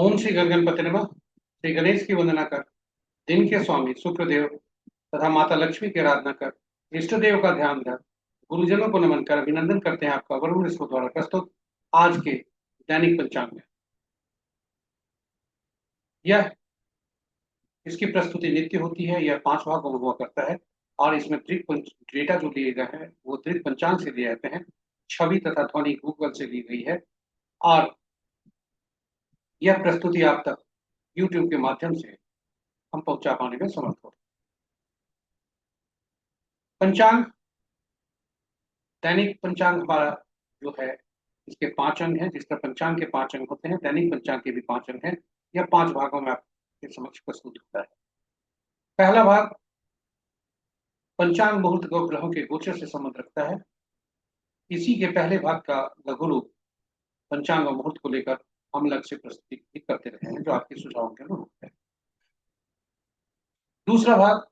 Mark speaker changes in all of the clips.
Speaker 1: ओम श्री गणगणपति नमः। श्री गणेश की वंदना कर, दिन के स्वामी शुक्रदेव तथा माता लक्ष्मी की आराधना कर, इष्ट देव का ध्यान धर, गुरुजनों को नमन कर अभिनंदन करते हैं आपका वरुण मिश्र द्वारा प्रस्तुत आज के दैनिक पंचांग में। यह इसकी प्रस्तुति नित्य होती है। यह 5 भागों में हुआ करता है और इसमें डेटा जो लिए गए हैं वो दृक पंचांग से लिए जाते हैं। छवि तथा ध्वनि गूगल से ली गई है और यह प्रस्तुति आप तक YouTube के माध्यम से हम पहुंचा पाने में समर्थ हो। पंचांग, दैनिक पंचांग हमारा जो है इसके 5 अंग हैं। जिस तरह पंचांग के 5 अंग होते हैं, दैनिक पंचांग के भी 5 अंग हैं। यह 5 भागों में आपके समक्ष प्रस्तुत होता है। पहला भाग पंचांग मुहूर्त ग्रहों के गोचर से संबंध रखता है। इसी के पहले भाग का लघु रूप पंचांग और मुहूर्त को लेकर हम अलग से प्रस्तुति करते रहे हैं जो आपके सुझावों के अनुरूप है। दूसरा भाग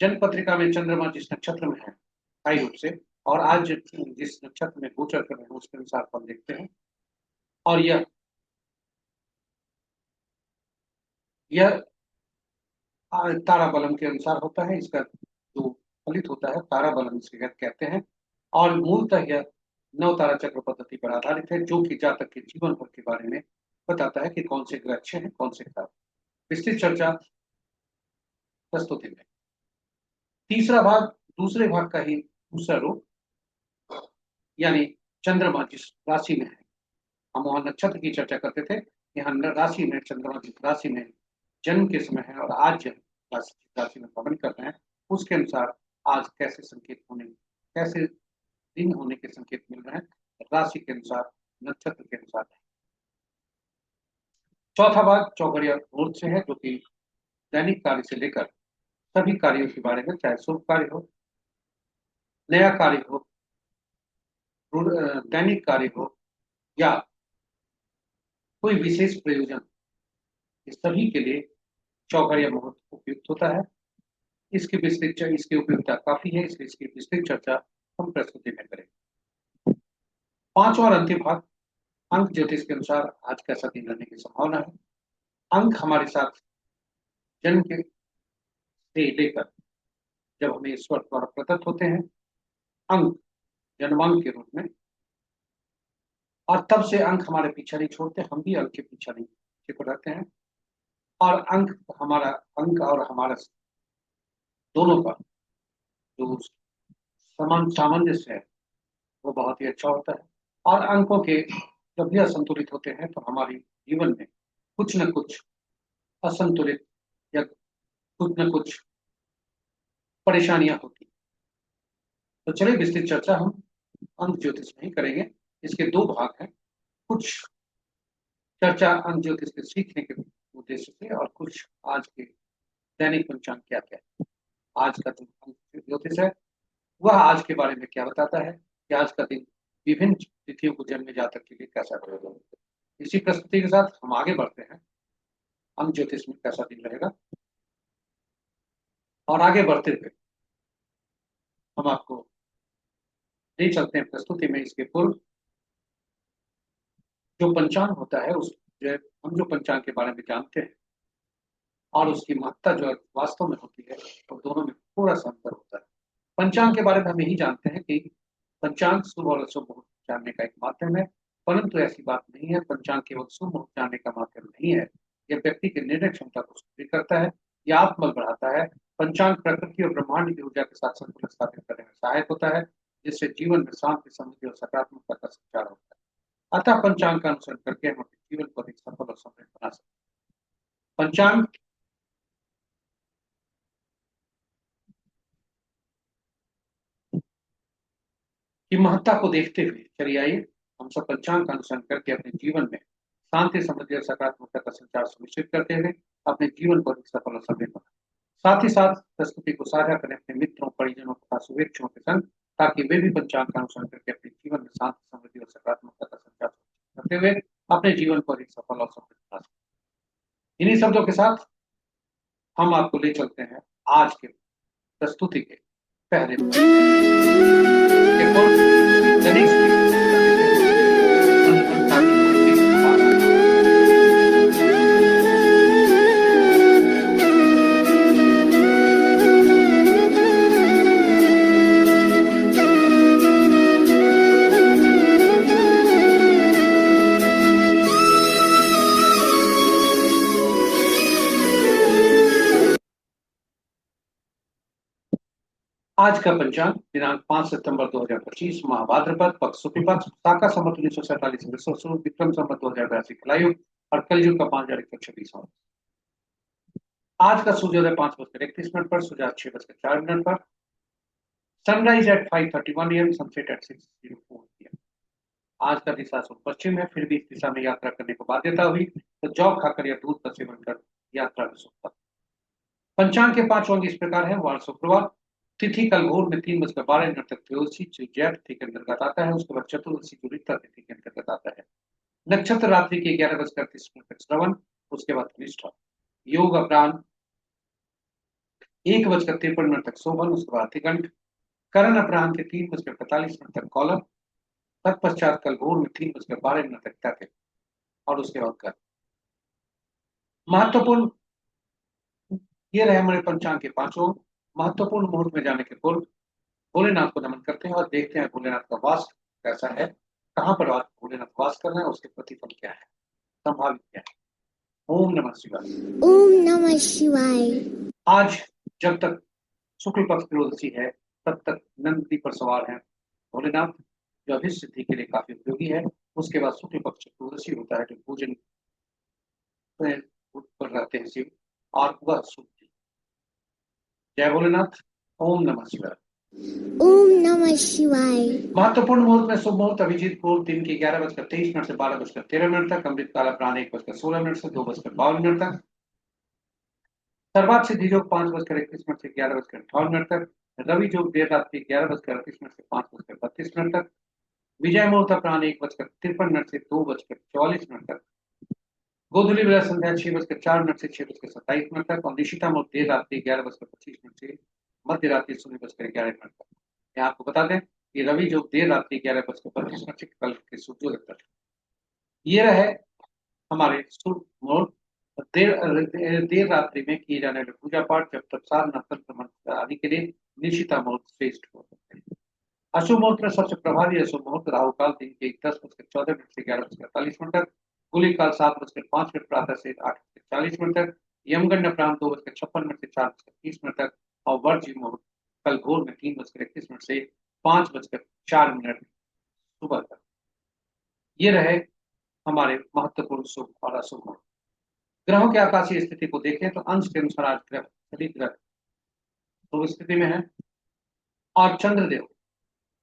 Speaker 1: जन्म पत्रिका में चंद्रमा जिस नक्षत्र में है स्थायी रूप से और आज जिस नक्षत्र में गोचर कर रहे हैं उसके अनुसार हम देखते हैं। और यह तारा बलम के अनुसार होता है। इसका जो फलित होता है तारा बलम इसे कहते हैं और मूलतः यह 9 तारा चक्र पद्धति पर आधारित है जो कि जातक के जीवन भर के बारे में बताता है कि कौन से ग्रह अच्छे हैं कौन से खराब। विस्तृत चर्चा प्रस्तुति में। तीसरा भाग दूसरे भाग का ही दूसरा रूप यानी चंद्रमा जिस राशि में है, हम वहां नक्षत्र की चर्चा करते थे, यहाँ राशि में चंद्रमा जिस राशि में जन्म के समय है और आज राशि में भ्रमण कर रहे हैं उसके अनुसार आज कैसे संकेत होने, कैसे दिन होने के संकेत मिल रहे हैं राशि के अनुसार, नक्षत्र के अनुसार। चौथा भाग चौघड़िया मुहूर्त से है जो कि दैनिक कार्य से लेकर सभी कार्यों के बारे में, चाहे शुभ कार्य हो, नया कार्य हो, दैनिक कार्य हो या कोई विशेष प्रयोजन, इस सभी के लिए चौघड़िया मुहूर्त उपयुक्त होता है। इसकी उपयोगिता काफी है, इसलिए इसकी विस्तृत चर्चा हम प्रस्तुति में करेंगे। पांचवा और अंतिम भाग अंक ज्योतिष के अनुसार आज कैसा दिन रहने की संभावना है। अंक हमारे साथ जन्म के से लेकर जब हमें ईश्वर द्वारा प्रदत्त होते हैं अंक जन्मांक के रूप में, और तब से अंक हमारे पीछा नहीं छोड़ते, हम भी अंक के पीछा नहीं पीछे रहते हैं। और अंक और हमारा दोनों का जो सामंजस्य है वो बहुत ही अच्छा होता है। और अंकों के जब भी असंतुलित होते हैं तो हमारे जीवन में कुछ न कुछ असंतुलित या कुछ न कुछ परेशानियां होती। तो चलिए विस्तृत चर्चा हम अंक ज्योतिष में ही करेंगे। इसके 2 भाग हैं, कुछ चर्चा अंक ज्योतिष के सीखने के उद्देश्य से और कुछ आज के दैनिक पंचांग क्या क्या है। आज का जो अंक ज्योतिष है वह आज के बारे में क्या बताता है कि आज का दिन विभिन्न तिथियों को जन्मे जातक के लिए कैसा रहेगा। इसी प्रस्तुति के साथ हम आगे बढ़ते हैं अंक ज्योतिष में कैसा दिन रहेगा। और आगे बढ़ते हुए हम आपको ले चलते हैं प्रस्तुति में। इसके पूर्व जो पंचांग होता है उस हम जो पंचांग के बारे में जानते हैं और उसकी महत्ता जो वास्तव में होती है तो दोनों में थोड़ा सा अंतर होता है। पंचांग के बारे में हम यही जानते हैं कि पंचांग शुभ और अशुभ मुहूर्त जानने का एक माध्यम है, परंतु ऐसी बात नहीं है। पंचांग केवल शुभ मुहूर्त जानने का माध्यम नहीं है, यह व्यक्ति की निर्णय क्षमता को सुदृढ़ करता है, यह आत्मबल बढ़ाता है। पंचांग प्रकृति और ब्रह्मांड की ऊर्जा के साथ संतुलन स्थापित करने में सहायक होता है, जिससे जीवन में शांति, समृद्धि और सकारात्मकता का संचार होता है। अतः पंचांग का अनुसरण करके हम अपने जीवन को अधिक सफल और समृद्ध बना सकते हैं। पंचांग की महत्ता को देखते हुए चलिए आइए हम सब पंचांग का अनुसरण करके अपने जीवन में शांति, समृद्धि और सकारात्मकता का संचार सुनिश्चित करते हुए अपने जीवन को अधिक सफल और समृद्ध बनाएं। साथ ही साथ प्रस्तुति को साझा करें अपने मित्रों, परिजनों तथा शुभेच्छुओं के संग, ताकि वे भी पंचांग का अनुसरण करके अपने जीवन में शांति, समृद्धि और सकारात्मकता का संचार करते हुए अपने जीवन को अधिक सफल और समृद्ध बना सकें। इन्हीं शब्दों के साथ हम आपको ले चलते हैं आज के प्रस्तुति के पहले आज का पंचांग दिनांक 5 सितंबर 2025, माह भाद्रपद, पक्ष शुक्ल पक्ष, शाका संवत 1947 विक्रम संवत 2082 कलायुग और कलयुग का 5126 और आज का सूर्योदय 5:31 पर, सूर्यास्त 6:04 पर, sunrise at 5:31 AM, sunset at 6:04 PM। आज का दिशा शुभ पश्चिम है, फिर भी इस दिशा में यात्रा करने को बाध्यता हुई तो जौ खाकर या दूध का सेवन कर यात्रा में शुभता। पंचांग के 5 अंग इस प्रकार है। वार शुक्रवार, तिथि कल भोर में 3:12 तक त्रयोदशी जो जैठ तिथि के अंतर्गत आता है, उसके बाद चतुर्दशी जो रिक्ता तिथि के अंतर्गत आता है। नक्षत्र रात्रि के 11:30 तक श्रवण, उसके बाद निष्ठा। योग अपराह्न 1:53 तक शोभन, उसके बाद तिगंठ। करण अपराह्न के 3:45 तक कौलभ, तत्पश्चात कल भोर में 3:12 तक तैतिल और उसके बाद कर। महत्वपूर्ण ये रहे हमारे पंचांग के 5 अंग। महत्वपूर्ण मुहूर्त में जाने के पूर्व भोलेनाथ को नमन करते हैं और देखते हैं भोलेनाथ का वास कैसा है, कहाँ पर भोलेनाथ वास कर रहे हैं, उसके प्रतिफल क्या है, संभावित क्या है। ओम नमः शिवाय।
Speaker 2: ओम नमः शिवाय।
Speaker 1: आज जब तक शुक्ल पक्ष त्रयोदशी है तब तक नंदी पर सवार हैं भोलेनाथ, जो अभिष्ट सिद्धि के लिए काफी उपयोगी है। उसके बाद शुक्ल पक्ष त्रयोदशी होता है जो पूजन पर रहते हैं शिव, और वह शुभ। जय भोलेनाथ। ओम नमः शिवाय।
Speaker 2: ओम नमः शिवाय।
Speaker 1: महत्वपूर्ण मुहूर्त में शुभ मुहूर्त अभिजीत मुहूर्त दिन के 11:23 से 12:13 तक, अमृत काल अपराह्न 1:16 से 2:52 तक, सर्वात सिद्धि योग 5:21 से 11:58 तक, रवि योग देर रात्रि 11:38 से 5:32 तक, विजय मुहूर्त अपराह्न 1:53 से 2:44 तक, गोधूली बेला संध्या 6:04 से 6:27 तक और निशिता मुहूर्त देर रात्रि 11:25 से मध्य रात्रि 0:11 तक। यहाँ आपको बता दें कि रवि जो देर रात्रि 11:32 से कल के सूर्योदय तक। ये रहे हमारे शुभ मुहूर्त। देर रात्रि में किए जाने वाले पूजा पाठ जब तक सार नक्षत्र मंत्र आदि के लिए निशिता मुहूर्त श्रेष्ठ हो सकते हैं। अशुभ मुहूर्त में सबसे प्रभावी अशुभ मुहूर्त राहु काल दिन के 10:14 से 11:48 तक, गुली काल 7:05 प्रातः से 8:40 तक, यमगंड अपराह्न 2:56 से 4:30 तक और वर्ज्य मुहूर्त कल भोर में 3:31 से 5:04 सुबह तक। ये रहे हमारे महत्वपूर्ण शुभ और अशुभ मुहूर्त। ग्रहों की आकाशीय स्थिति को देखें तो अंश के अनुसार आज ग्रह सभी ग्रह शुभ स्थिति में है और चंद्रदेव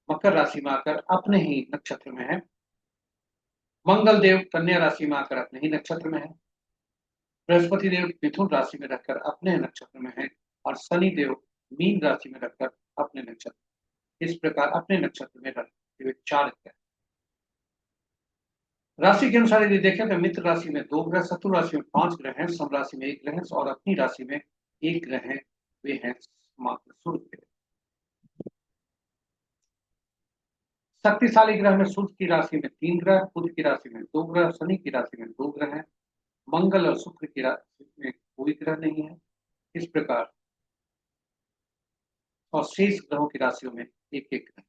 Speaker 1: मकर राशि में आकर अपने ही नक्षत्र में है। मंगल देव कन्या राशि में आकर अपने ही नक्षत्र में है। बृहस्पति देव मिथुन राशि में रहकर अपने नक्षत्र में है और शनि देव मीन राशि में रहकर अपने नक्षत्र। इस प्रकार अपने नक्षत्र में रहते हुए 4 ग्रह। राशि के अनुसार यदि देखें तो मित्र राशि में 2 ग्रह, शत्रु राशि में 5 ग्रह हैं, सम राशि में 1 ग्रह है और अपनी राशि में 1 ग्रह है। वे हैं मात्र सूर्य ग्रह। शक्तिशाली ग्रह में सूर्य की राशि में 3 ग्रह, बुध की राशि में 2 ग्रह, शनि की राशि में 2 ग्रह हैं, मंगल और शुक्र की राशि में कोई ग्रह नहीं है। इस प्रकार और शेष ग्रहों की राशियों में एक एक ग्रह।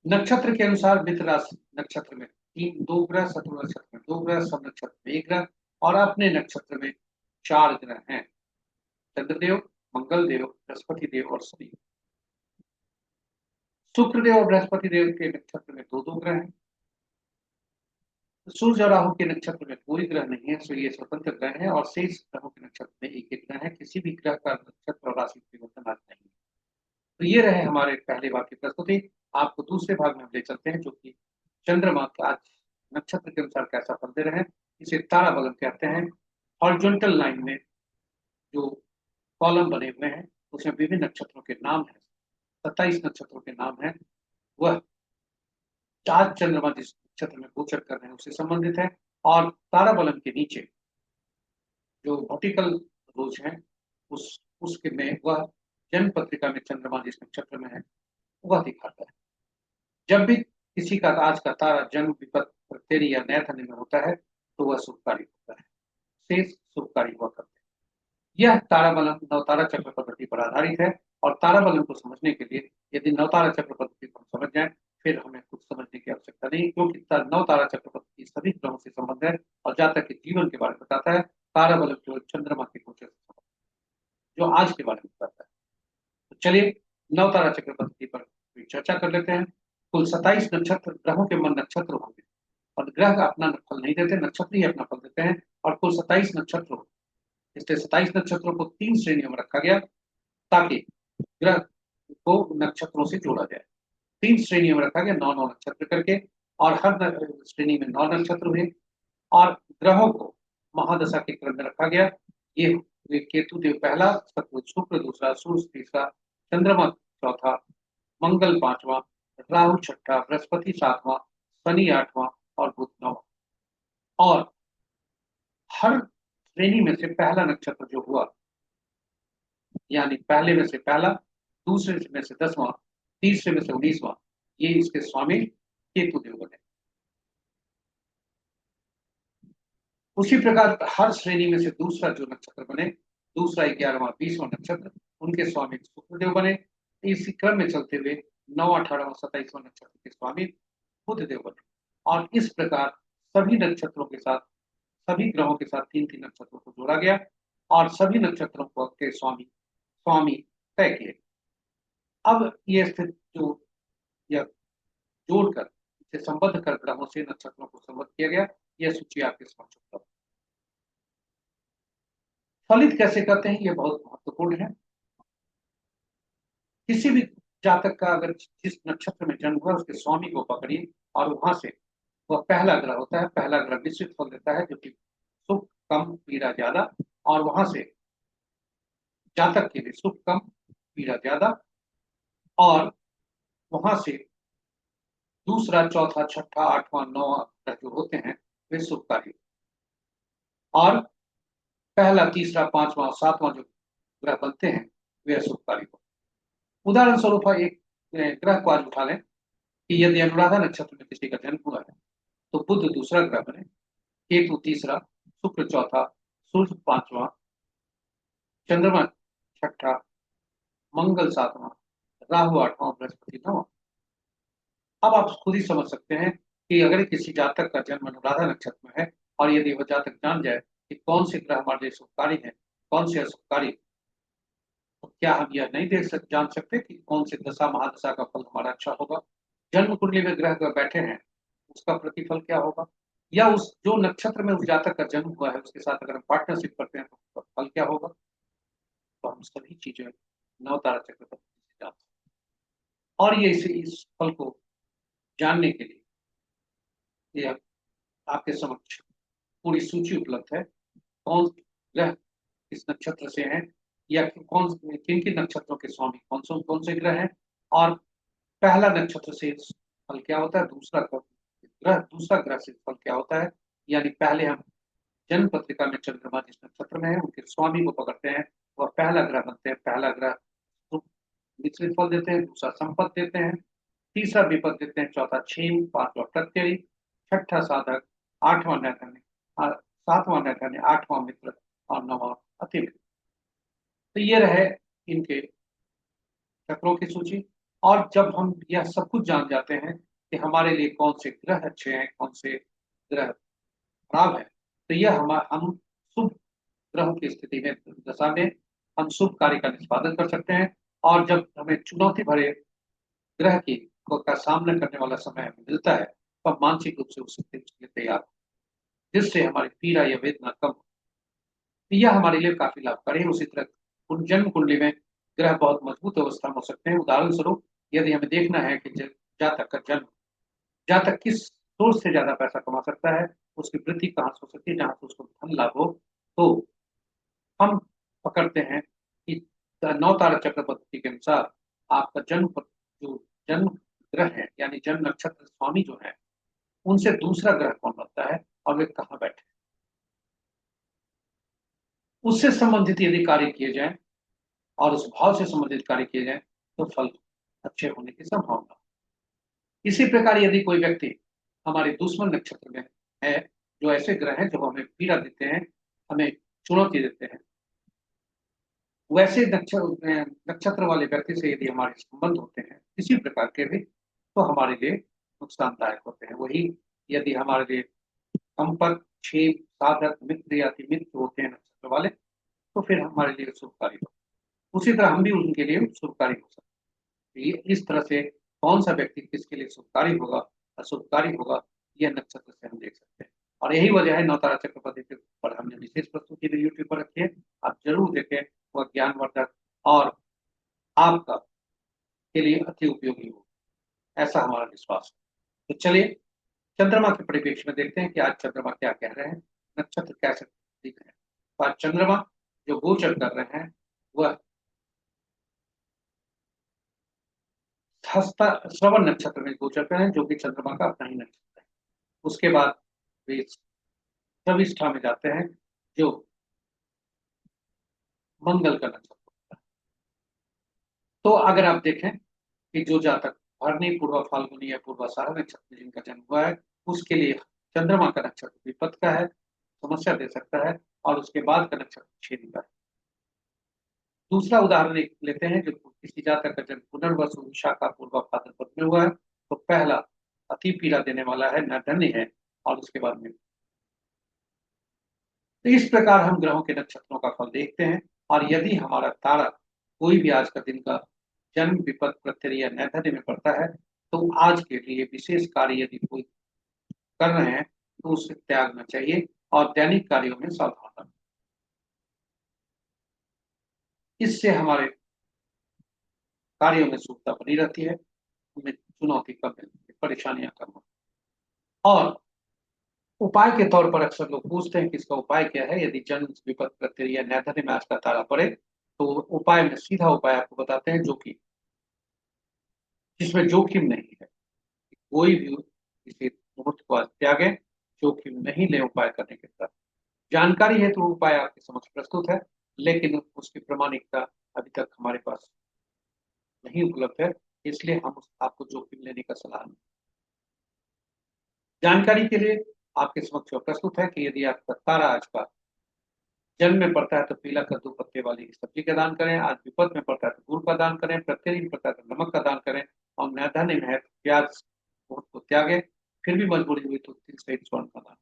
Speaker 1: नक्षत्र के अनुसार मित्र राशि नक्षत्र में 2 ग्रह, शत्रु नक्षत्र में 2 ग्रह, सब नक्षत्र में 1 ग्रह और अपने नक्षत्र में 4 ग्रह हैं। चंद्रदेव, मंगल देव, बृहस्पति देव और शनि। शुक्र देव और बृहस्पति देव के नक्षत्र में 2 ग्रह हैं। सूर्य और राहु के नक्षत्र में कोई ग्रह नहीं है, सो ये स्वतंत्र ग्रह है और शेष ग्रहों के नक्षत्र में एक एक ग्रह है। किसी भी ग्रह का नक्षत्र और राशि परिवर्तन आज नहीं है। तो ये रहे हमारे पहले भाग की प्रस्तुति। आपको दूसरे भाग में हम ले चलते हैं जो कि चंद्रमा का आज नक्षत्र के अनुसार कैसा फल दे रहे हैं। इसे तारा बलन कहते हैं। हॉरिजॉन्टल लाइन में जो कॉलम बने हुए हैं उसमें विभिन्न नक्षत्रों के नाम है। 27 नक्षत्रों के नाम है। वह आज चंद्रमा जिस नक्षत्र में गोचर कर रहे हैं उससे संबंधित है। और तारा बलन के नीचे जो वर्टिकल रोज है उसके में वह जन्म पत्रिका में चंद्रमा जिस नक्षत्र में है वह दिखाता है। जब भी किसी का आज का तारा जन्म विपत तेरी या नैथनी में होता है तो वह शुभकारी होता है, शेष शुभकारी हुआ करते हैं। यह तारा बलन नवतारा चक्र पद्धति पर आधारित है और तारा बलन को समझने के लिए यदि नवतारा चक्र पद्धति को हम समझ जाए फिर हमें कुछ समझने की आवश्यकता नहीं, क्योंकि नवतारा चक्र पद्धति सभी ग्रहों से संबंध है और जातक के जीवन के बारे में बताता है। तारा बलन केवल चंद्रमा के गोचर से संबंध। जो आज के बारे में बताता है। तो चलिए नवतारा चक्र पद्धति पर चर्चा कर लेते हैं। कुल 27 नक्षत्र ग्रहों के मन नक्षत्र होंगे, और ग्रह अपना फल नहीं देते, नक्षत्र ही अपना फल देते हैं। और कुल 27 नक्षत्र होंगे, इसलिए 27 नक्षत्रों को 3 श्रेणियों में रखा गया ताकि ग्रह को नक्षत्रों से जोड़ा जाए। 3 श्रेणियों में रखा गया, 9 नक्षत्र करके, और हर श्रेणी में 9 नक्षत्र हुए। और ग्रहों को महादशा के क्रम में रखा गया। ये हुए केतु देव पहला, शुक्र दूसरा, सूर्य तीसरा, चंद्रमा चौथा, मंगल पांचवा, राहु छठा, बृहस्पति सातवां, शनि आठवां और बुध नौवां। और हर श्रेणी में से पहला नक्षत्र जो हुआ, यानी पहले में से पहला, दूसरे में से 10वां, तीसरे में से 19वां, ये इसके स्वामी केतु देव बने। उसी प्रकार हर श्रेणी में से दूसरा जो नक्षत्र बने, दूसरा 11वां 20वां नक्षत्र, उनके स्वामी शुक्रदेव बने। इसी क्रम में चलते हुए 9, 18वां 27वां नक्षत्र के स्वामी बुध देव बने। और इस प्रकार सभी नक्षत्रों के साथ, सभी ग्रहों के साथ 3-3 नक्षत्रों को जोड़ा गया, और सभी नक्षत्रों को के स्वामी स्वामी तय किए। अब ये स्थिति जो यह जोड़कर, इसे संबद्ध कर ग्रहों से नक्षत्रों को संबद्ध किया गया, यह सूची आपके समक्ष उपलब्ध। फलित कैसे करते हैं, यह बहुत महत्वपूर्ण है। किसी भी जातक का अगर जिस नक्षत्र में जन्म हुआ उसके स्वामी को पकड़िए, और वहां से वह पहला ग्रह होता है, पहला ग्रह मिश्रित फल देता है, जो कि सुख कम पीड़ा ज्यादा। और वहां से जातक के लिए सुख कम पीड़ा ज्यादा, और वहां से दूसरा चौथा छठा आठवां नौवां ग्रह जो होते हैं वे शुभकारी, और पहला तीसरा पांचवां और सातवां जो ग्रह बनते हैं वे अशुभकारी हो। उदाहरण स्वरूप एक ग्रह को आज उठा लें कि यदि अनुराधा नक्षत्र में किसी का जन्म हुआ है तो बुध दूसरा ग्रह बने, केतु तीसरा, शुक्र चौथा, सूर्य पांचवा, चंद्रमा छठा, मंगल सातवां, राहु आठवां, बृहस्पति नौवां। अब आप खुद ही समझ सकते हैं कि अगर किसी जातक का जन्म अनुराधा नक्षत्र में है, और यदि वह जातक जान जाए कि कौन से ग्रह हमारे लिए शुभकारी हैं, कौन से अशुभकारी, तो क्या हम यह नहीं जान सकते कि कौन से दशा महादशा का फल हमारा अच्छा होगा। जन्म कुंडली में ग्रह बैठे हैं, उसका प्रतिफल क्या होगा, या उस जो नक्षत्र में उस जातक का जन्म हुआ है उसके साथ अगर हम पार्टनरशिप करते हैं तो उसका फल क्या होगा। तो हम सभी चीजें नवतारा चक्र पर जान सकते हैं। और ये इस फल को जानने के लिए ये आपके समक्ष पूरी सूची उपलब्ध है, कौन ग्रह किस नक्षत्र से हैं, या कौन किन किन नक्षत्रों के स्वामी कौन से ग्रह हैं, और पहला नक्षत्र से फल क्या होता है, दूसरा ग्रह से फल क्या होता है। यानी पहले हम जन्म पत्रिका में चंद्रमा जिस नक्षत्र में है उनके स्वामी को पकड़ते हैं, वह पहला ग्रह बनते हैं। पहला ग्रह मिश्रित फल देते हैं, दूसरा संपत्ति देते हैं, तीसरा विपद देते हैं, चौथा क्षेम, पांचवा प्रत्यय, छठा साधक, आठवां नैधन्य, सातवां नैधन्य, आठवां मित्र, और नौवां अति मित्र। तो ये रहे इनके चक्रों की सूची। और जब हम यह सब कुछ जान जाते हैं कि हमारे लिए कौन से ग्रह अच्छे हैं, कौन से ग्रह खराब है, तो यह हम शुभ ग्रहों की स्थिति में, दशा में हम शुभ कार्य का निष्पादन कर सकते हैं। और जब हमें चुनौती भरे ग्रह की का सामना करने वाला समय हमें मिलता है तो हम मानसिक रूप से उस स्थिति के लिए तैयार हो, जिससे हमारी पीड़ा या वेदना कम हो। तो यह हमारे लिए काफी लाभकारी है। उसी तरह उन जन्म कुंडली में ग्रह बहुत मजबूत अवस्था में हो सकते हैं। उदाहरण स्वरूप यदि हमें देखना है कि जातक का जन्म, जातक किस सोर्स से ज्यादा पैसा कमा सकता है, उसकी वृद्धि कहाँ से हो सकती है जहां से उसको धन लाभ हो, तो हम पकड़ते हैं कि नवतारा चक्र पद्धति के अनुसार आपका जो जन्म ग्रह है, यानी जन्म नक्षत्र स्वामी जो है, उनसे दूसरा ग्रह कौन बनता है और वे कहाँ बैठे, उससे संबंधित यदि कार्य किए जाए और उस भाव से संबंधित कार्य किए जाए तो फल अच्छे होने की संभावना। इसी प्रकार यदि कोई व्यक्ति हमारे दुश्मन नक्षत्र में है, जो ऐसे ग्रह हैं जो हमें पीड़ा देते हैं, हमें चुनौती देते हैं, वैसे नक्षत्र वाले व्यक्ति से यदि हमारे संबंध होते हैं किसी प्रकार के भी, तो हमारे लिए नुकसानदायक होते हैं। वही यदि हमारे लिए संपर्क, छेद, साधक, मित्र या मित्र होते हैं नक्षत्र वाले, तो फिर हमारे लिए शुभकारी होते हैं। उसी तरह हम भी उनके लिए शुभकारी हो सकते हैं। ये इस तरह से कौन सा व्यक्ति किसके लिए शुभकारी होगा, अशुभकारी होगा, यह नक्षत्र से हम देख सकते हैं। और यही वजह है नवतारा चक्र पद्धति पर हमने विशेष प्रस्तुति भी यूट्यूब पर रखी है, आप जरूर देखें, वह ज्ञानवर्धक और आपका के लिए अति उपयोगी हो, ऐसा हमारा विश्वास है। तो चलिए चंद्रमा के परिप्रेक्ष्य में देखते हैं कि आज चंद्रमा क्या कह रहे हैं, नक्षत्र कैसे दिख रहे हैं। तो आज चंद्रमा जो गोचर कर रहे हैं वह हस्ता श्रवण नक्षत्र में गोचर कर रहे हैं, जो कि चंद्रमा का अपना ही नक्षत्र है। उसके बाद वे शविष्ठा में जाते हैं, जो मंगल का नक्षत्र होता है। तो अगर आप देखें कि जो जातक भरनी, पूर्वा फाल्गुनी या पूर्वाषाढ़ा नक्षत्र में जिनका जन्म हुआ है, उसके लिए चंद्रमा का नक्षत्र विपत्त का है, समस्या दे सकता है, और उसके बाद का नक्षत्र छेदी का है। दूसरा उदाहरण एक लेते हैं, जो किसी जातक का जन्म पुनर्वसु, विशाखा, पूर्वा भाद्रपद में हुआ है, तो पहला अति पीड़ा देने वाला है, नैर्धन्य है, और उसके बाद में। तो इस प्रकार हम ग्रहों के नक्षत्रों का फल देखते हैं, और यदि हमारा तारा कोई भी आज का दिन का जन्म विपद प्रत्यय या नैधन्य में पड़ता है, तो आज के लिए विशेष कार्य यदि कोई कर रहे हैं तो उसे त्यागना चाहिए और दैनिक कार्यों में सावधान रहना। इससे हमारे कार्यों में शुभता बनी रहती है, हमें चुनौती कम मिलती है, परेशानियां कम होती हैं। और उपाय के तौर पर अक्सर लोग पूछते हैं कि इसका उपाय क्या है, यदि जन्म विपद प्रत्यय या नैधन्य में आज का तारा पड़े, तो उपाय में सीधा उपाय आपको बताते हैं, जो कि जिसमें जोखिम नहीं है। कोई भी किसी मुहूर्त को आज त्यागे, जोखिम नहीं ले उपाय करने के साथ। जानकारी है तो उपाय आपके समक्ष प्रस्तुत है, लेकिन उसकी प्रमाणिकता अभी तक हमारे पास नहीं उपलब्ध है, इसलिए हम आपको जोखिम लेने का सलाह नहीं। जानकारी के लिए आपके समक्ष प्रस्तुत है कि यदि आपका तारा आज का जन्म में पड़ता है तो पीला कद्दू पत्ते वाली सब्जी का दान करें, आज विपद में पड़ता है तो गुड़ का दान करें, प्रत्यय में पड़ता है तो नमक का दान करें, और नैर्धन्य में है तो प्याज को त्यागे, फिर भी मजबूरी हुई तो तिल सहित स्वर्ण का दान।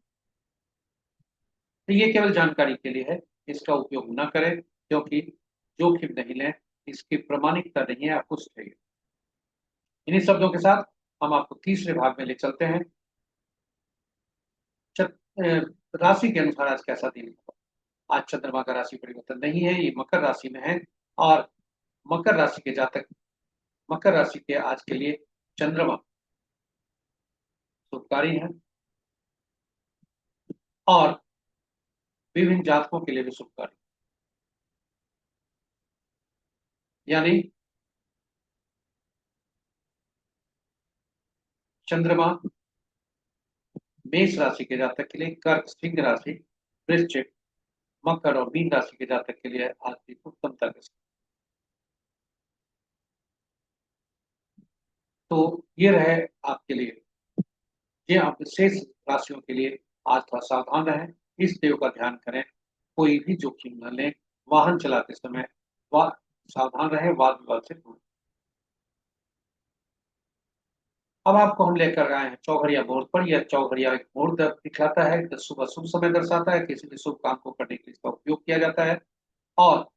Speaker 1: तो ये केवल जानकारी के लिए है, इसका उपयोग न करें, क्योंकि जोखिम नहीं लें, इसकी प्रामाणिकता नहीं है, आपको चाहिए। इन्हीं शब्दों के साथ हम आपको तीसरे भाग में ले चलते हैं। राशि के अनुसार आज कैसा दिन होगा। आज चंद्रमा का राशि परिवर्तन नहीं है, ये मकर राशि में है, और मकर राशि के जातक, मकर राशि के आज के लिए चंद्रमा शुभकारी है, और विभिन्न जातकों के लिए भी शुभकारी, यानी चंद्रमा मेष राशि के जातक के लिए, कर्क, सिंह राशि, वृश्चिक, मकर और मीन राशि के जातक के लिए आज की उत्तमता के साथ। तो ये रहे आपके लिए, ये आप शेष राशियों के लिए आज थोड़ा सावधान रहें, इस देव का ध्यान करें, कोई भी जोखिम न लें, वाहन चलाते समय सावधान रहें, वाद विवाद से दूर। अब आपको हम लेकर आए हैं चौघड़िया मुहूर्त पर। यह चौघड़िया एक मुहूर्त दिखलाता है, सुबह शुभ समय दर्शाता है, किसी भी शुभ काम को करने के लिए इसका उपयोग किया जाता है, और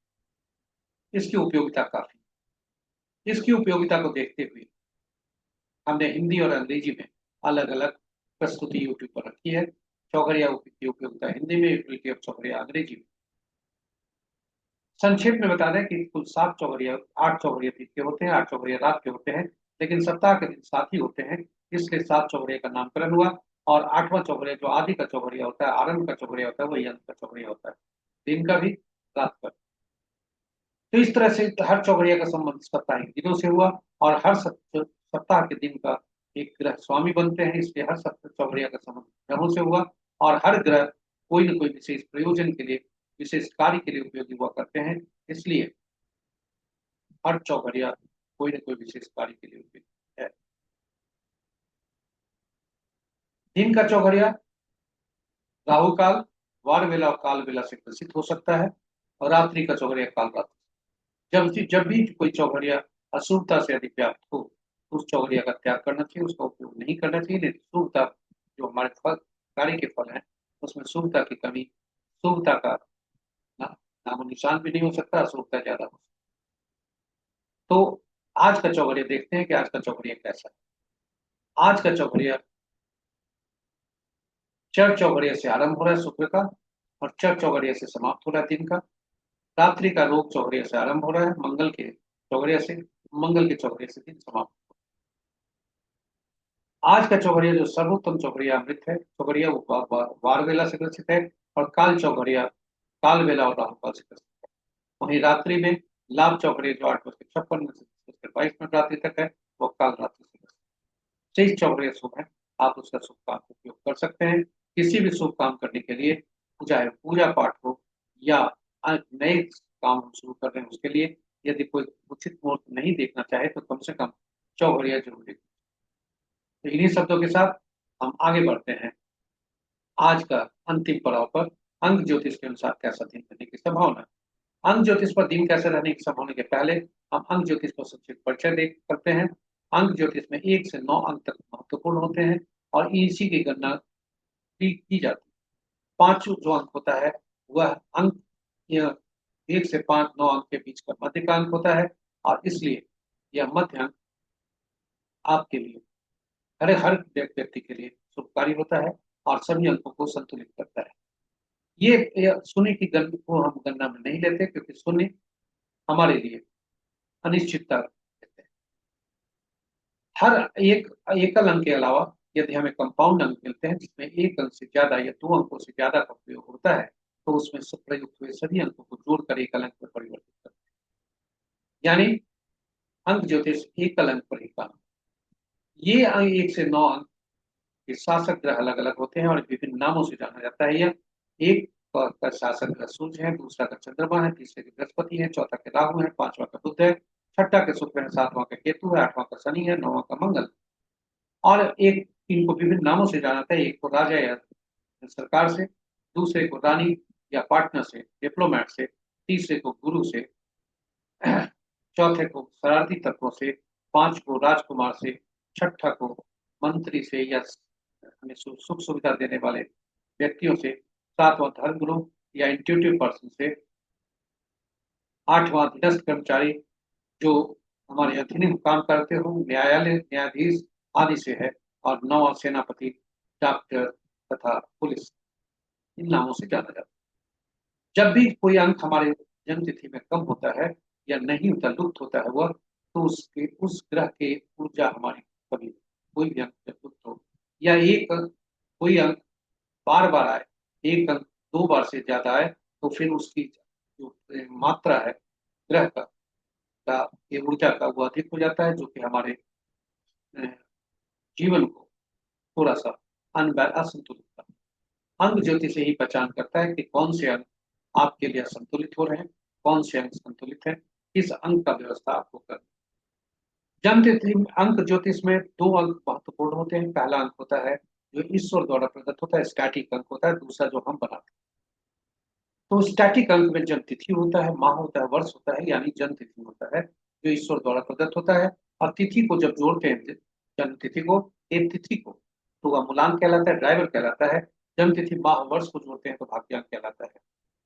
Speaker 1: इसकी उपयोगिता काफी। इसकी उपयोगिता को देखते हुए हमने हिंदी और अंग्रेजी में अलग अलग प्रस्तुति यूट्यूब पर रखी है। चौघड़िया की उपयोगिता हिंदी में, यूटिलिटी ऑफ चौघड़िया अंग्रेजी में। संक्षेप में बता दें कि कुल 7 चौघड़िया, 8 चौघड़िया दिन के होते हैं, 8 चौघड़िया रात के होते हैं, लेकिन सप्ताह के दिन 7 ही होते हैं, इसलिए 7 चौघड़िया का नामकरण हुआ। और 8वां चौघड़िया जो आदि का चौघड़िया होता है, आरंभ का चौघड़िया होता है, वही अंत का चौघड़िया होता है, दिन का भी रात का। तो इस तरह से हर चौघड़िया का संबंध साप्ताहिक दिनों से हुआ, और हर सप्ताह के दिन का एक ग्रह स्वामी बनते हैं, इसलिए हर सप्ताह चौघड़िया का संबंध ग्रहों से हुआ, और हर ग्रह कोई न कोई विशेष प्रयोजन के लिए, विशेष कार्य के लिए उपयोगी हुआ करते हैं, इसलिए हर चौघड़िया कोई न कोई विशेष कार्य के लिए उपयोगी है। दिन का चौघड़िया राहु काल, वार वेला और काल वेला से ग्रसित हो सकता है, और रात्रि का चौघड़िया काल रात्रि। जब भी कोई चौघड़िया अशुभता से यदि व्याप्त हो, उस चौघड़िया का त्याग करना चाहिए, उसका उपयोग नहीं करना चाहिए, नहीं तो शुभता, जो हमारे फल कार्य के फल हैं, उसमें शुभता की कमी, शुभता का नामो निशान भी नहीं हो सकता, अशुभता ज्यादा हो सकता। तो आज का चौघड़िया देखते हैं कि आज का चौघड़िया कैसा है। आज का चौघड़िया चर चौघड़िया से आरंभ हो रहा है शुक्र का, और चर चौघड़िया से समाप्त हो रहा है दिन का। रात्रि का रोग चौघड़िया से आरंभ हो रहा है मंगल के चौघड़िया से, मंगल के चौघड़िया से दिन समाप्त। आज का चौघड़िया जो सर्वोत्तम चौघड़िया अमृत है चौघड़िया, वो वार वेला से ग्रसित है, और काल चौघड़िया काल वेला और राहु काल से ग्रसित है। वहीं रात्रि में लाभ चौघड़िया जो 8:56 से 10:22 रात्रि तक है, वो काल रात्रि से ग्रसित है। शेष चौघड़िया शुभ है, आप उसका शुभ काम उपयोग कर सकते हैं। किसी भी शुभ काम करने के लिए, चाहे पूजा पाठ हो या नए काम हम शुरू कर रहे हैं उसके लिए, यदि कोई उचित मुहूर्त नहीं देखना चाहे तो कम से कम चौघड़िया जरूर देखें। तो इन्हीं शब्दों के साथ हम आगे बढ़ते हैं आज का अंतिम पड़ाव पर, अंक ज्योतिष के अनुसार कैसा दिन रहने की संभावना है। अंक ज्योतिष पर दिन कैसे रहने की संभावना के पहले हम अंक ज्योतिष पर संक्षिप्त परिचय देख करते हैं। अंक ज्योतिष में 1 से 9 अंक तक महत्वपूर्ण होते हैं और इसी की गणना की जाती है। पांच जो अंक होता है वह अंक, यह 1 से 5 9 अंक के बीच का मध्य का अंक होता है, और इसलिए यह मध्य अंक आपके लिए हर हर व्यक्ति के लिए शुभकारी होता है और सभी अंकों को संतुलित करता है। ये शून्य की गणना को हम गणना में नहीं लेते, क्योंकि शून्य हमारे लिए अनिश्चितता देते हैं। हर एक एकल अंक के अलावा यदि हमें कंपाउंड अंक मिलते हैं जिसमें एक अंक से ज्यादा या 2 अंकों से ज्यादा का प्रयोग होता है, तो उसमें सब प्रयुक्त हुए सभी अंकों को जोड़कर एकल अंक में परिवर्तित करते हैं। यानी अंक ज्योतिष एकल अंक पर ही काम। ये अंक 1 से 9 अंक के शासक ग्रह अलग अलग होते हैं और विभिन्न नामों से जाना जाता है। यह एक का शासक ग्रह सूर्य है, दूसरा का चंद्रमा है, तीसरे के बृहस्पति है, चौथा के राहु है, पांचवा का बुध है, छठा के शुक्र है, सातवां का केतु है, आठवां का शनि है, नौवां का मंगल। और एक इनको विभिन्न नामों से जाना जाता है। एक को राजा या सरकार से, दूसरे को रानी या पार्टनर से, डिप्लोमेट से, तीसरे को गुरु से, चौथे को शरारती तत्वों से, पांच को राजकुमार से, छठा को मंत्री से या हमें सुख सुविधा देने वाले व्यक्तियों से, सातवां धर्मगुरु या इंट्यूटिव पर्सन से, आठवां अधीनस्थ कर्मचारी जो हमारे अधीन काम करते हो, न्यायालय न्यायाधीश आदि से है, और नौवां सेनापति, डॉक्टर तथा पुलिस। इन नामों से जाना जाता है। जब भी कोई अंक हमारे जन्म तिथि में कम होता है या नहीं होता, लुप्त होता है वह, तो उसके उस ग्रह के ऊर्जा हमारी कभी, कोई भी अंक जब लुप्त हो या एक अंक, कोई अंक बार बार आए, एक अंक 2 बार से ज्यादा आए, तो फिर उसकी जो मात्रा है ग्रह का ये ऊर्जा का वो अधिक हो जाता है, जो कि हमारे जीवन को थोड़ा सा असंतुलित करता है। अंक ज्योतिष से ही पहचान करता है कि कौन से अंक आपके लिए असंतुलित हो रहे हैं, कौन से अंक संतुलित है, किस अंक का व्यवस्था आपको करना। जन्म तिथि अंक ज्योतिष में 2 अंक महत्वपूर्ण होते हैं। पहला अंक होता है जो ईश्वर द्वारा प्रदत्त होता है, स्टैटिक अंक होता है। दूसरा जो हम बनाते हैं, तो स्टैटिक अंक में जन्म तिथि होता है, माह होता है, वर्ष होता है, यानी जन्म तिथि होता है जो ईश्वर द्वारा प्रदत्त होता है। और तिथि को जब जोड़ते हैं, जन्म तिथि को एक तिथि को, तो वह मूलांक कहलाता है, ड्राइवर कहलाता है। जन्म तिथि माह वर्ष को जोड़ते हैं तो भाग्यांक कहलाता है।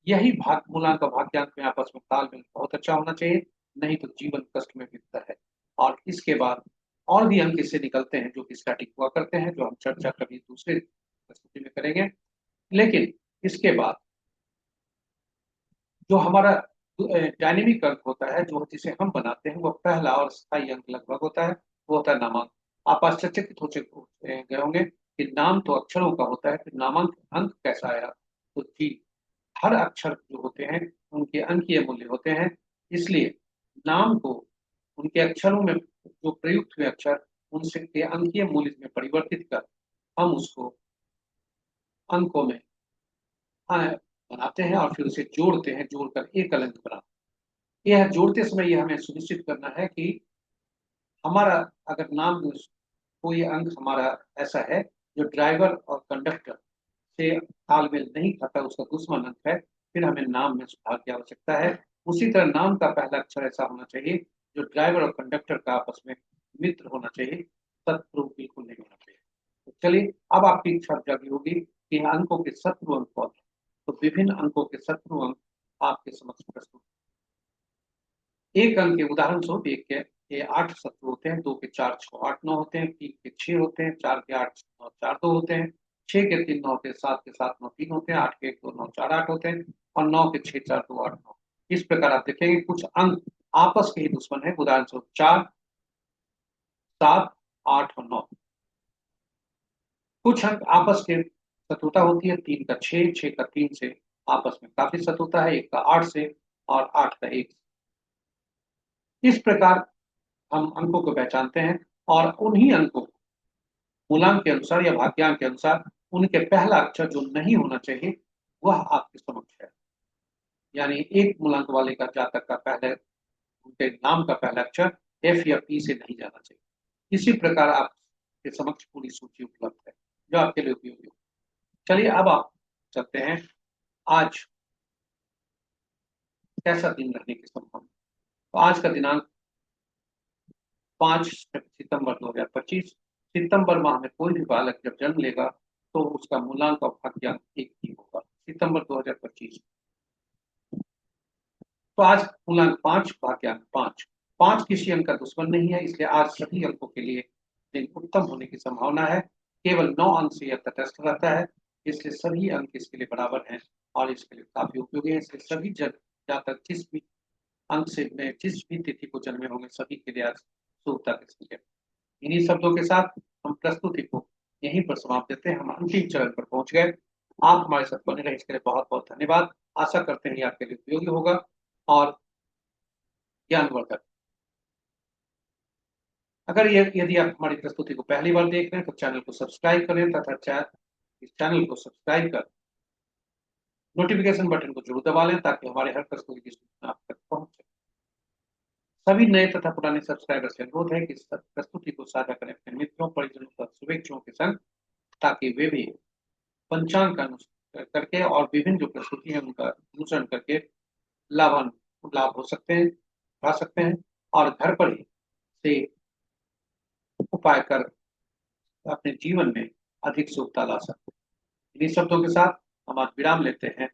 Speaker 1: यही भाग मूलांक और भाग्यांक में आपस में तालमेल बहुत अच्छा होना चाहिए, नहीं तो जीवन कष्ट में बीतता है। और इसके बाद और भी अंक इससे निकलते हैं जो कि स्टैटिक हुआ करते हैं, जो हम चर्चा कभी दूसरे स्थिति में करेंगे। लेकिन इसके बाद जो हमारा डायनेमिक अंक होता है, जो जिसे हम बनाते हैं, वो पहला और स्थायी अंक लगभग होता है, वो होता है नामांक। आप आश्चर्यचकित हो गए होंगे कि नाम तो अक्षरों का होता है, फिर नामांक अंक कैसा आया। तो जी, हर अक्षर जो होते हैं उनके अंकीय मूल्य होते हैं, इसलिए नाम को उनके अक्षरों में जो प्रयुक्त हुए अक्षर, उनसे के अंकीय मूल्य में परिवर्तित कर हम उसको अंकों में बनाते हैं और फिर उसे जोड़ते हैं, जोड़कर एक अंक बनाते हैं। यह जोड़ते समय यह हमें सुनिश्चित करना है कि हमारा अगर नाम कोई अंक हमारा ऐसा है जो ड्राइवर और कंडक्टर से तालमेल नहीं खाता, उसका दुश्मन अंक है, फिर हमें नाम में सुधार की आवश्यकता है। उसी तरह नाम का पहला अक्षर ऐसा होना चाहिए जो ड्राइवर और कंडक्टर का आपस में मित्र होना चाहिए, शत्रु बिल्कुल नहीं होना चाहिए। तो चलिए, अब आपकी इच्छा जागी होगी कि अंकों के शत्रु अंक कौन है। तो विभिन्न अंकों के शत्रु अंक आपके समक्ष प्रस्तुत। एक अंक के उदाहरण स्वरूप एक के ये 8 शत्रु होते हैं, 2 के 4 6 8 9 होते हैं, 3 के 6 होते हैं, 4 के 8 9 4 2 होते हैं, 6 के 3 9 होते हैं, 7 के 7 9 3 होते हैं, 8 के 1 2 9 4 8 होते हैं और 9 के 6 4 2 8 9। इस प्रकार आप देखेंगे कुछ अंक आपस के ही दुश्मन है, उदाहरण स्वरूप 4 7 8 और 9। कुछ अंक आपस के शत्रुता होती है, 3 का 6 6 का 3 से आपस में काफी शत्रुता है, 1 का 8 से और 8 का 1। इस प्रकार हम अंकों को पहचानते हैं और उन्हीं अंकों को मूलांक के अनुसार या भाग्यांक के अनुसार उनके पहला अक्षर जो नहीं होना चाहिए वह आपके समक्ष है। यानी एक मूलांक वाले का जातक का पहले उनके नाम का पहला अक्षर एफ या पी से नहीं जाना चाहिए। इसी प्रकार आपके समक्ष पूरी सूची उपलब्ध है जो आपके लिए उपयोगी हो। चलिए अब आप चलते हैं आज कैसा दिन रहने की संभावना। तो आज का दिनांक 5 सितंबर 2025। सितंबर माह में कोई भी बालक जब जन्म लेगा तो उसका मूलांक और भाग्यांक एक ही होगा। सितंबर 2025। तो आज मूलांक 5 भाग्यांक 5। 5 किसी अंक का दुश्मन नहीं है, इसलिए आज सभी अंकों के लिए दिन उत्तम होने की संभावना है। केवल 9 अंक से यह तटस्थ रहता है, इसलिए सभी अंक इसके लिए बराबर हैं और इसके लिए काफी उपयोगी है। इसलिए सभी जातक जिस भी अंक से में जिस भी तिथि को जन्मे होंगे सभी के लिए आज शुभता के संकेत। इन्हीं शब्दों के साथ हम प्रस्तुति को यहीं पर समाप्त देते हैं। हम अंतिम चरण पर पहुंच गए। आप हमारे साथ बने रहे इसके लिए बहुत बहुत धन्यवाद। आशा करते हैं आपके लिए उपयोगी होगा और ज्ञानवर्धक। अगर ये यदि आप हमारी प्रस्तुति को पहली बार देख रहे हैं तो चैनल को सब्सक्राइब करें तथा इस चैनल को सब्सक्राइब कर नोटिफिकेशन बटन को जरूर दबा लें ताकि हमारे हर प्रस्तुति की सूचना आप तक पहुंचे। सभी नए तथा पुराने सब्सक्राइबर से अनुरोध है कि इस प्रस्तुति को साझा करें अपने मित्रों परिजनों तथा शुभेच्छुओं के संग ताकि वे भी पंचांग का अनुसरण करके और विभिन्न जो प्रस्तुति है उनका अनुसरण करके लाभ हो सकते हैं, उठा सकते हैं और घर पर ही से उपाय कर अपने जीवन में अधिक शुभता ला सकते हैं। इन्हीं शब्दों के साथ हम आज विराम लेते हैं।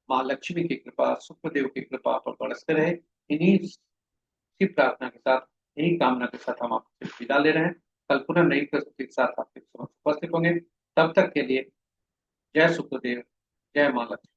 Speaker 1: माँ लक्ष्मी की कृपा शुक्रदेव की कृपा पर बरसते रहे। इन्हीं की प्रार्थना के साथ यही कामना के साथ हम आपसे विदा ले रहे हैं। कल पुनः नई प्रस्तुति के साथ आपके समक्ष उपस्थित होंगे। तब तक के लिए जय शुक्रदेव, जय माँ लक्ष्मी।